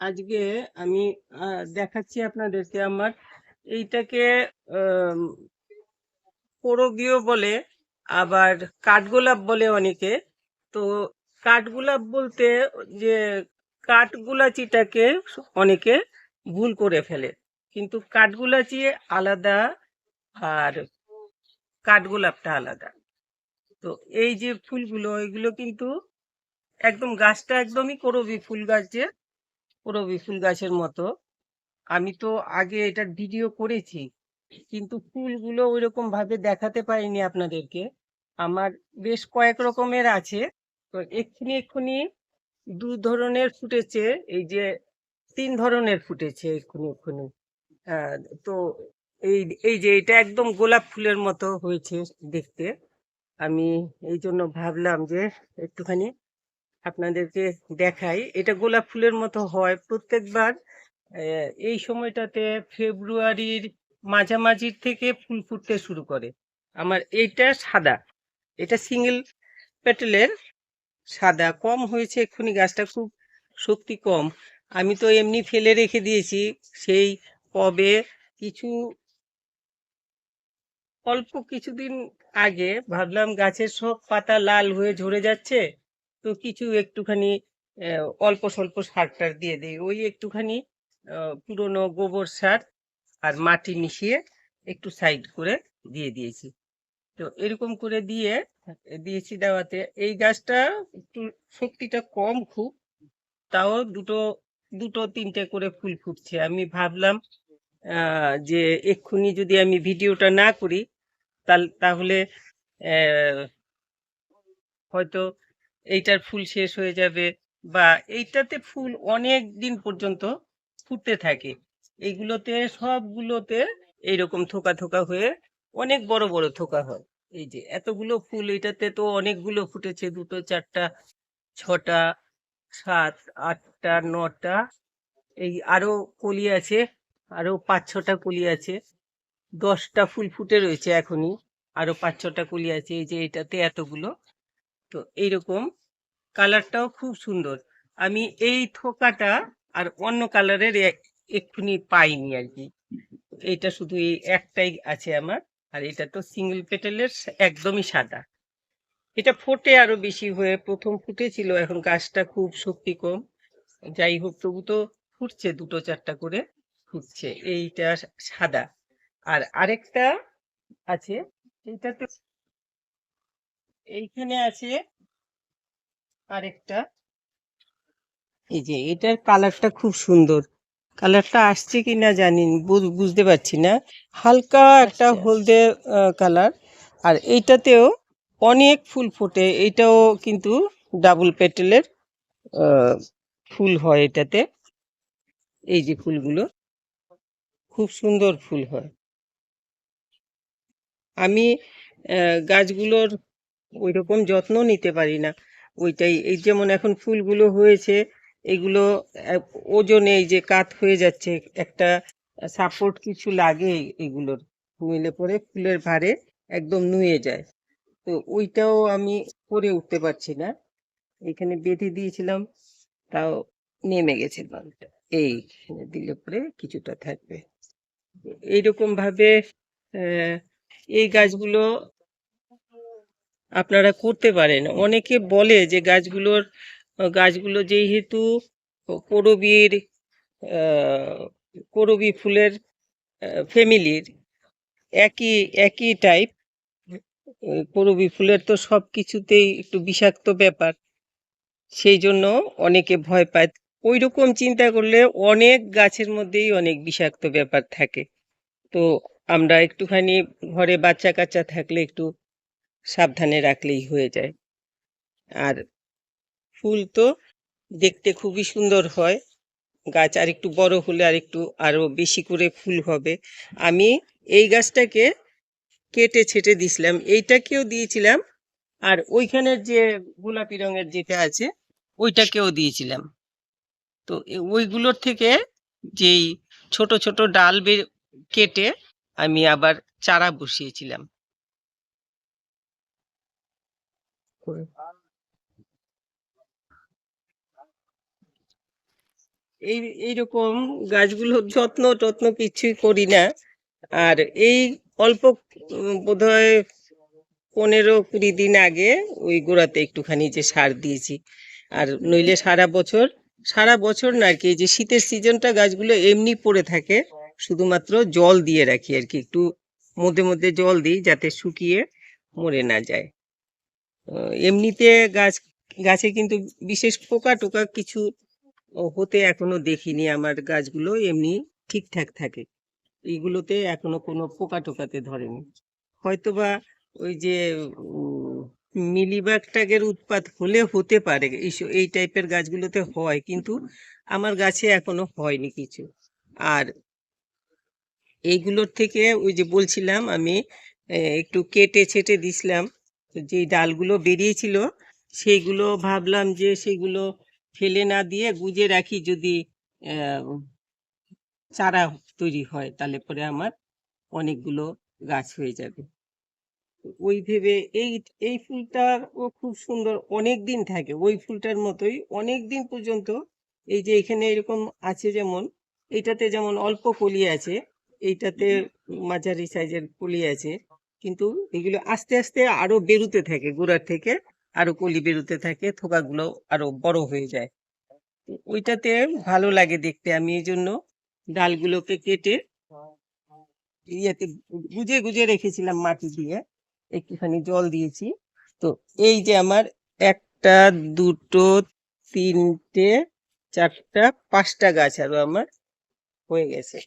আজকে আমি দেখাচ্ছি আপনাদেরকে আমার এইটাকে করবীয় বলে, আবার কাঠগোলাপ বলে অনেকে। তো কাঠগোলাপ বলতে যে কাঠগোলাচিটাকে অনেকে ভুল করে ফেলে, কিন্তু কাঠগোলাচি আলাদা আর কাঠগোলাপটা আলাদা। তো এই যে ফুলগুলো, এগুলো কিন্তু একদম গাছটা একদমই করবী ফুল গাছ, যে করবী ফুল গাছের মতো। আমি তো আগে এটার ভিডিও করেছি, কিন্তু ফুলগুলো ওইরকম ভাবে দেখাতে পারিনি আপনাদেরকে। আমার বেশ কয়েক রকমের আছে। তো এক্ষুনি এক্ষুনি দু ধরনের ফুটেছে, এই যে তিন ধরনের ফুটেছে এক্ষুনি এক্ষুনি। আহ, তো এই এই যে এটা একদম গোলাপ ফুলের মতো হয়েছে দেখতে। আমি এই জন্য ভাবলাম যে একটুখানি আপনাদেরকে দেখাই। এটা গোলাপ ফুলের মতো হয় প্রত্যেকবার। এই সময়টাতে ফেব্রুয়ারির মাঝামাঝির থেকে ফুল ফুটতে শুরু করে। আমার এইটা সাদা, এটা সিঙ্গেল পেটেলের সাদা। কম হয়েছে এক্ষুনি, গাছটা খুব শক্তি কম। আমি তো এমনি ফেলে রেখে দিয়েছি সেই কবে, কিছু অল্প কিছুদিন আগে ভাবলাম গাছের সব পাতা লাল হয়ে ঝরে যাচ্ছে, তো কিছু একটুখানি অল্প স্বল্প সার টার দিয়ে দিই। ওই একটুখানি পুরনো গোবর সার আর মাটি মিশিয়ে একটু সাইড করে দিয়ে দিয়েছি। তো এরকম করে দিয়েছি দেওয়াতে এই গাছটা একটু শক্তিটা কম খুব, তাও দুটো দুটো তিনটে করে ফুল ফুটছে। আমি ভাবলাম যে এক্ষুনি যদি আমি ভিডিওটা না করি তাহলে আহ, হয়তো এইটার ফুল শেষ হয়ে যাবে, বা এইটাতে ফুল অনেক দিন পর্যন্ত ফুটতে থাকে। এইগুলোতে সবগুলোতে এইরকম থোকা থোকা হয়ে অনেক বড় বড় থোকা হয়। এই যে এতগুলো ফুল, এটাতে তো অনেকগুলো ফুটেছে, দুটো চারটা ছটা সাত আটটা নটা, এই আরো কলি আছে, আরো পাঁচ ছটা কলি আছে, 10টা ফুল ফুটে রয়েছে এখনই, আরো পাঁচ ছটা কলি আছে। এই যে এটাতে এতগুলো। তো এইরকম কালারটাও খুব সুন্দর। আমি এই থোকাটা আর অন্য কালারের এক্ষুনি পাইনি আর কি। এইটা শুধু এই একটাই আছে আমার। আর এটা তো সিঙ্গেল পেটেলের একদমই সাদা। এটা ফোটে আরো বেশি হয়ে, প্রথম ফুটেছিল, এখন গাছটা খুব শক্তি কম। যাই হোক, তবু তো ফুটছে, দুটো চারটা করে ফুটছে। এইটা সাদা। আর আরেকটা আছে, এইটাতে এইখানে আছে আরেকটা। এই যে এটার কালারটা খুব সুন্দর, কালারটা আসছে কিনা জানি বুঝতে পারছি না, হালকা একটা হলদে কালার। আর এইটাতেও অনেক ফুল ফোটে, এইটাও কিন্তু ডাবল পেটেলের ফুল হয় এটাতে। এই যে ফুলগুলো খুব সুন্দর ফুল হয়। আমি গাছগুলোর ওইরকম যত্ন নিতে পারি না, ওইটাই। এই যেমন এখন ফুলগুলো হয়েছে, এগুলো আহ, ওজনে এই যে কাত হয়ে যাচ্ছে, একটা সাপোর্ট কিছু লাগে এগুলোর, নইলে পরে ফুলের ভারে একদম নুয়ে যায়। তো ওইটাও আমি করে উঠতে পারছি না, এখানে বেঁধে দিয়েছিলাম, তাও নেমে গেছে বালটা। এই দিলে পরে কিছুটা থাকবে। এইরকম ভাবে আহ, এই গাছগুলো আপনারা করতে পারেন। অনেকে বলে যে গাছগুলো যেহেতু করবীর করবী ফুলের ফ্যামিলির, একই একই টাইপ, করবী ফুলের তো সব কিছুতেই একটু বিষাক্ত ব্যাপার, সেই জন্য অনেকে ভয় পায়। ওই রকম চিন্তা করলে অনেক গাছের মধ্যেই অনেক বিষাক্ত ব্যাপার থাকে। তো আমরা একটুখানি ঘরে বাচ্চা কাচ্চা থাকলে একটু সাবধানে রাখলেই হয়ে যায়। আর ফুল তো দেখতে খুবই সুন্দর হয়, গাছ আর একটু বড় হলে আর একটু আরো বেশি করে ফুল হবে। আমি এই গাছটাকে কেটে ছেটে দিছিলাম, এইটাকেও দিয়েছিলাম, আর ওইখানের যে গোলাপি রঙের যেটা আছে ওইটাকেও দিয়েছিলাম। তো ওইগুলোর থেকে যেই ছোট ছোট ডাল কেটে আমি আবার চারা বসিয়েছিলাম। এই এইরকম গাছগুলোর যত্ন টত্ন কিছুই করি না। আর এই অল্প বোধহয় 15-20 দিন আগে ওই গোড়াতে একটুখানি যে সার দিয়েছি। আর নইলে সারা বছর না আর কি, এই যে শীতের সিজনটা গাছগুলো এমনি পড়ে থাকে, শুধুমাত্র জল দিয়ে রাখি আর কি, একটু মধ্যে মধ্যে জল দিই যাতে শুকিয়ে মরে না যায়। এমনিতে গাছে কিন্তু বিশেষ পোকা টোকা কিছু হতে এখনো দেখিনি। আমার গাছগুলো এমনি ঠিকঠাক থাকে, এইগুলোতে এখনো কোনো পোকা টোকাতে ধরেনি। হয়তোবা ওই যে মিলিবাগ টাগের উৎপাত হলে হতে পারে, এই টাইপের গাছগুলোতে হয়, কিন্তু আমার গাছে এখনো হয়নি কিছু। আর এইগুলোর থেকে ওই যে বলছিলাম আমি, একটু কেটে ছেটে দিছিলাম, যে ডালগুলো বেরিয়েছিল সেইগুলো ভাবলাম যে সেগুলো ফেলে না দিয়ে গুজে রাখি, যদি চারা তৈরি হয় তাহলে পরে আমার অনেকগুলো গাছ হয়ে যাবে। ওই ভেবে এই এই ফুলটাও খুব সুন্দর, অনেক দিন থাকে, ওই ফুলটার মতোই অনেক দিন পর্যন্ত। এই যে এখানে এরকম আছে, যেমন এইটাতে যেমন অল্প কলি আছে, এইটাতে মাঝারি সাইজের কলি আছে, কিন্তু এগুলো আস্তে আস্তে আরো বেরোতে থাকে, গোড়ার থেকে আরো কলি বেরোতে থাকে, থোকাগুলো আরো বড় হয়ে যায়। ওইটাতে ভালো লাগে দেখতে, আমি এই জন্য ডালগুলোকে কেটে ইয়েতে গুজে গুজে রেখেছিলাম মাটি দিয়ে, একটুখানি জল দিয়েছি। তো এই যে আমার 1টা 2টো 3টে 4টা 5টা গাছ আরো আমার হয়ে গেছে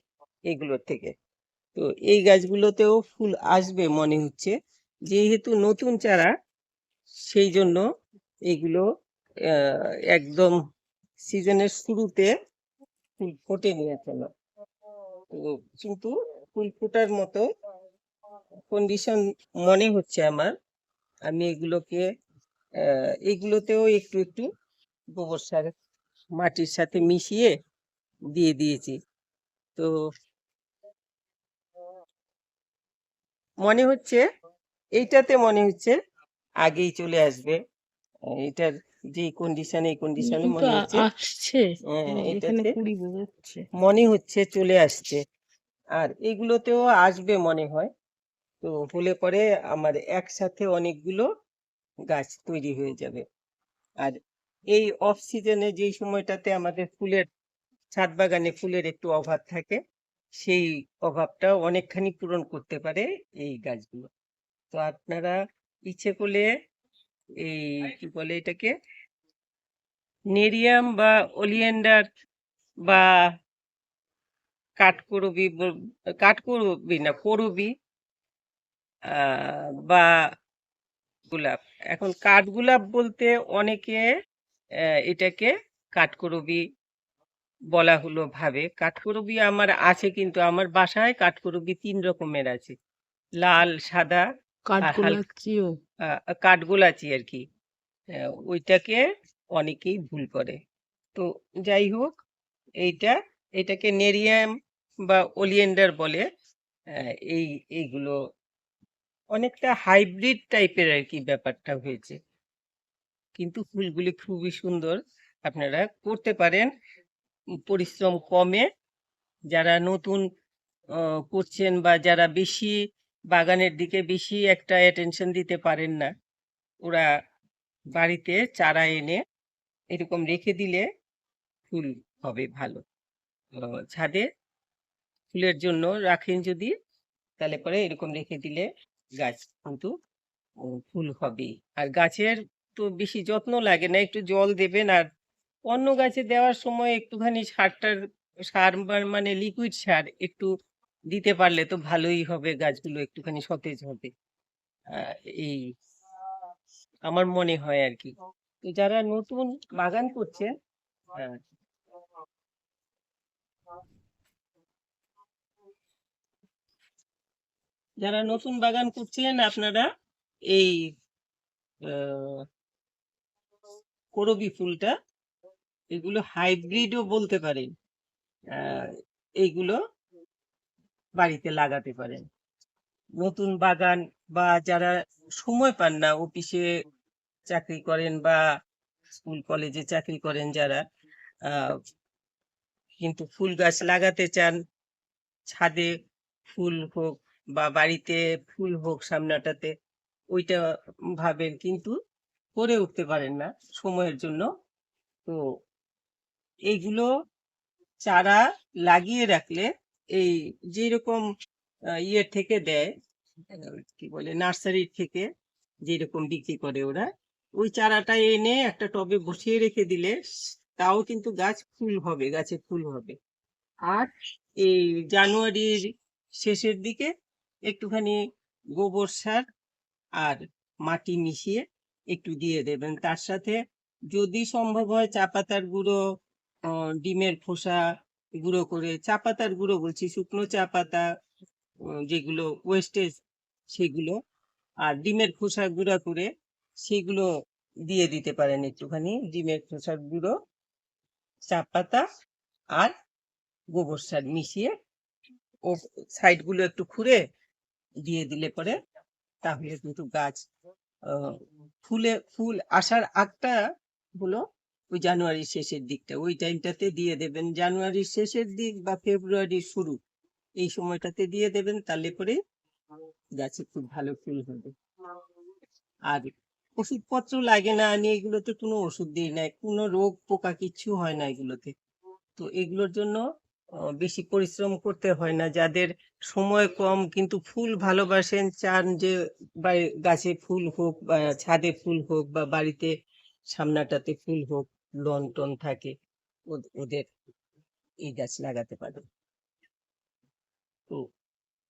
এগুলোর থেকে। তো এই গাছগুলোতেও ফুল আসবে মনে হচ্ছে, যেহেতু নতুন চারা, সেই জন্য এইগুলো একদম সিজনের শুরুতে ফুল ফোটেনি এখনো। তো কিন্তু ফুল ফোটার মতো কন্ডিশন মনে হচ্ছে আমার। আমি এগুলোতেও একটু একটু গোবর সার মাটির সাথে মিশিয়ে দিয়ে দিয়েছি। তো মনে হচ্ছে মনে হচ্ছে আগেই চলে আসবে। এটার যে কন্ডিশন, এই কন্ডিশনে মনে হচ্ছে আসছে, এটাতে মনে হচ্ছে চলে আসছে। আর এগুলোতেও আসবে মনে হয়। তো হলে পরে আমার একসাথে অনেকগুলো গাছ তৈরি হয়ে যাবে। আর এই অফ সিজনে যেই সময়টাতে আমাদের ছাদ বাগানে ফুলের একটু অভাব থাকে, সেই অভাবটা অনেকখানি পূরণ করতে পারে এই গাছগুলো। তো আপনারা ইচ্ছে করলে এই কি বলে এটাকে, নেরিয়াম বা ওলিয়েন্ডার বা কাঠকরবি না করবি, বা গোলাপ, এখন কাঠগোলাপ বলতে অনেকে এটাকে কাঠকরবি বলা হলো ভাবে। কাঠকরবি আমার আছে, কিন্তু আমার বাসায় কাঠকরবি 3 রকমের আছে, লাল, সাদা আর কাঠগোলাচি আর কি। ওইটাকে অনেকেই ভুল করে। তো যাই হোক, এটাকে নেরিয়াম বা ওলিয়েন্ডার বলে। এইগুলো অনেকটা হাইব্রিড টাইপের আর কি ব্যাপারটা হয়েছে, কিন্তু ফুলগুলি খুবই সুন্দর। আপনারা করতে পারেন পরিশ্রম কমে। যারা নতুন করছেন বা যারা বেশি বাগানের দিকে বেশি একটা অ্যাটেনশন দিতে পারেন না, ওরা বাড়িতে চারা এনে এরকম রেখে দিলে ফুল হবে ভালো। ছাদে ফুলের জন্য রাখেন যদি, তাহলে পরে এরকম রেখে দিলে গাছ কিন্তু ফুল হবে। আর গাছের তো বেশি যত্ন লাগে না, একটু জল দেবেন। আর অন্য গাছে দেওয়ার সময় একটুখানি মানে লিকুইড সার একটু দিতে পারলে তো ভালোই হবে, গাছগুলো একটুখানি সতেজ হবে। এই আমার মনে হয় আর কি। তো যারা নতুন বাগান করছে, আহ, যারা নতুন বাগান করছেন, আপনারা এই করবি ফুলটা, এগুলো হাইব্রিডও বলতে পারেন, এইগুলো বাড়িতে লাগাতে পারেন। নতুন বাগান বা যারা সময় পান না, অফিসে চাকরি করেন বা স্কুল কলেজে চাকরি করেন যারা, কিন্তু ফুল গাছ লাগাতে চান, ছাদে ফুল হোক বা বাড়িতে ফুল হোক সামনাটাতে, ওইটা ভাবেন, কিন্তু করে উঠতে পারেন না সময়ের জন্য। তো এইগুলো চারা লাগিয়ে রাখলে, এই যেরকম ইয়ে থেকে দেয়, কি বলে, নার্সারির থেকে যেরকম বিক্রি করে ওরা, ওই চারাটা এনে একটা টবে বসিয়ে রেখে দিলে তাও কিন্তু গাছ ফুল হবে, গাছে ফুল হবে। আর এই জানুয়ারির শেষের দিকে একটুখানি গোবর সার আর মাটি মিশিয়ে একটু দিয়ে দেবেন। তার সাথে যদি সম্ভব হয় চা পাতার গুঁড়ো, ডিমের খোসা গুঁড়ো করে, চা পাতার গুঁড়ো বলছি, শুকনো চা পাতা যেগুলো ওয়েস্টেজ সেগুলো, আর ডিমের খোসা গুঁড়া করে সেগুলো দিয়ে দিতে পারেন। একটুখানি ডিমের খোসার গুঁড়ো, চা পাতা আর গোবর সার মিশিয়ে ও সাইড গুলো একটু খুঁড়ে দিয়ে দিলে পরে, তাহলে কিন্তু গাছ ফুল আসার আগটা হলো ওই জানুয়ারির শেষের দিকটা, ওই টাইমটাতে দিয়ে দেবেন। জানুয়ারির শেষের দিক বা ফেব্রুয়ারির শুরু, এই সময়টাতে দিয়ে দেবেন, তাহলে পরে গাছে খুব ভালো ফুল হবে। আর ওষুধপত্র লাগে না, আমি এগুলোতে কোনো ওষুধ দিই না, কোনো রোগ পোকা কিচ্ছু হয় না এগুলোতে। তো এগুলোর জন্য বেশি পরিশ্রম করতে হয় না। যাদের সময় কম কিন্তু ফুল ভালোবাসেন, চান যে গাছে ফুল হোক বা ছাদে ফুল হোক বা বাড়িতে সামনাটাতে ফুল হোক, লন টন থাকে, ওদের এই গাছ লাগাতে পারে। তো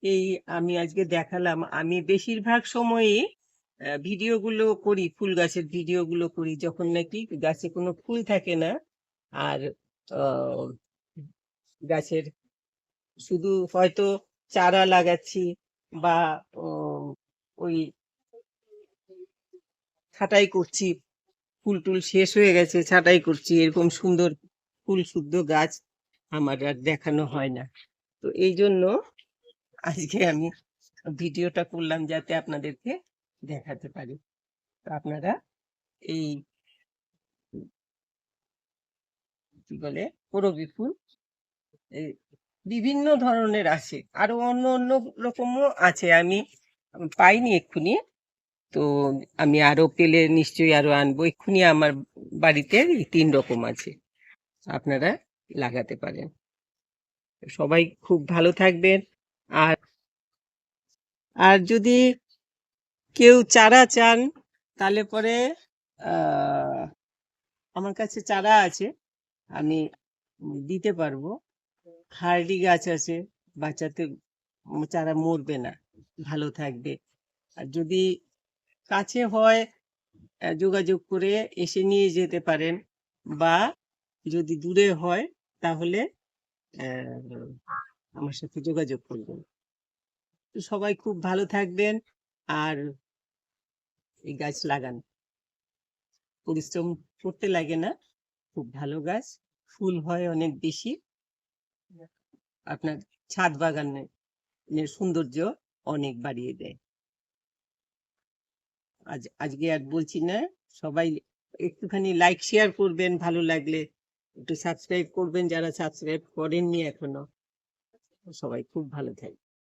এই আমি আজকে দেখালাম। আমি বেশিরভাগ সময়ই ভিডিও গুলো করি, ফুল গাছের ভিডিও গুলো করি যখন নাকি গাছে কোনো ফুল থাকে না, আর গাছের শুধু হয়তো চারা লাগাচ্ছি বা ওই ছাঁটাই করছি, ফুল টুল শেষ হয়ে গেছে, ছাঁটাই করছি, এরকম সুন্দর ফুল শুদ্ধ গাছ আমার আর দেখানো হয় না। তো এই জন্য আজকে আমি ভিডিওটা করলাম, যাতে আপনাদেরকে দেখাতে পারি। তো আপনারা এই কি বলে করবি ফুল বিভিন্ন ধরনের আছে, আরো অন্য অন্য রকমও আছে, আমি পাইনি এক্ষুনি। তো আমি আরো পেলে নিশ্চয়ই আরো আনবো। এক্ষুনি আমার বাড়িতে 3 রকম আছে, আপনারা লাগাতে পারেন। সবাই খুব ভালো থাকবেন। আর আর যদি কেউ চারা চান, তাহলে পরে আমার কাছে চারা আছে, আমি দিতে পারবো। হার্ডি গাছ আছে, বাচ্চাতে চারা মরবে না, ভালো থাকবে। আর যদি কাছে হয়, যোগাযোগ করে এসে নিয়ে যেতে পারেন, বা যদি দূরে হয় তাহলে আমার সাথে যোগাযোগ করবেন। তো সবাই খুব ভালো থাকবেন, আর এই গাছ লাগান, পরিশ্রম করতে লাগে না, খুব ভালো গাছ, ফুল হয় অনেক বেশি, আপনার ছাদ বাগানের সৌন্দর্য অনেক বাড়িয়ে দেয়। আজকে আর বলছি না, সবাই একটুখানি লাইক শেয়ার করবেন, ভালো লাগলে একটু সাবস্ক্রাইব করবেন যারা সাবস্ক্রাইব করেননি এখনো। সবাই খুব ভালো থাকবে।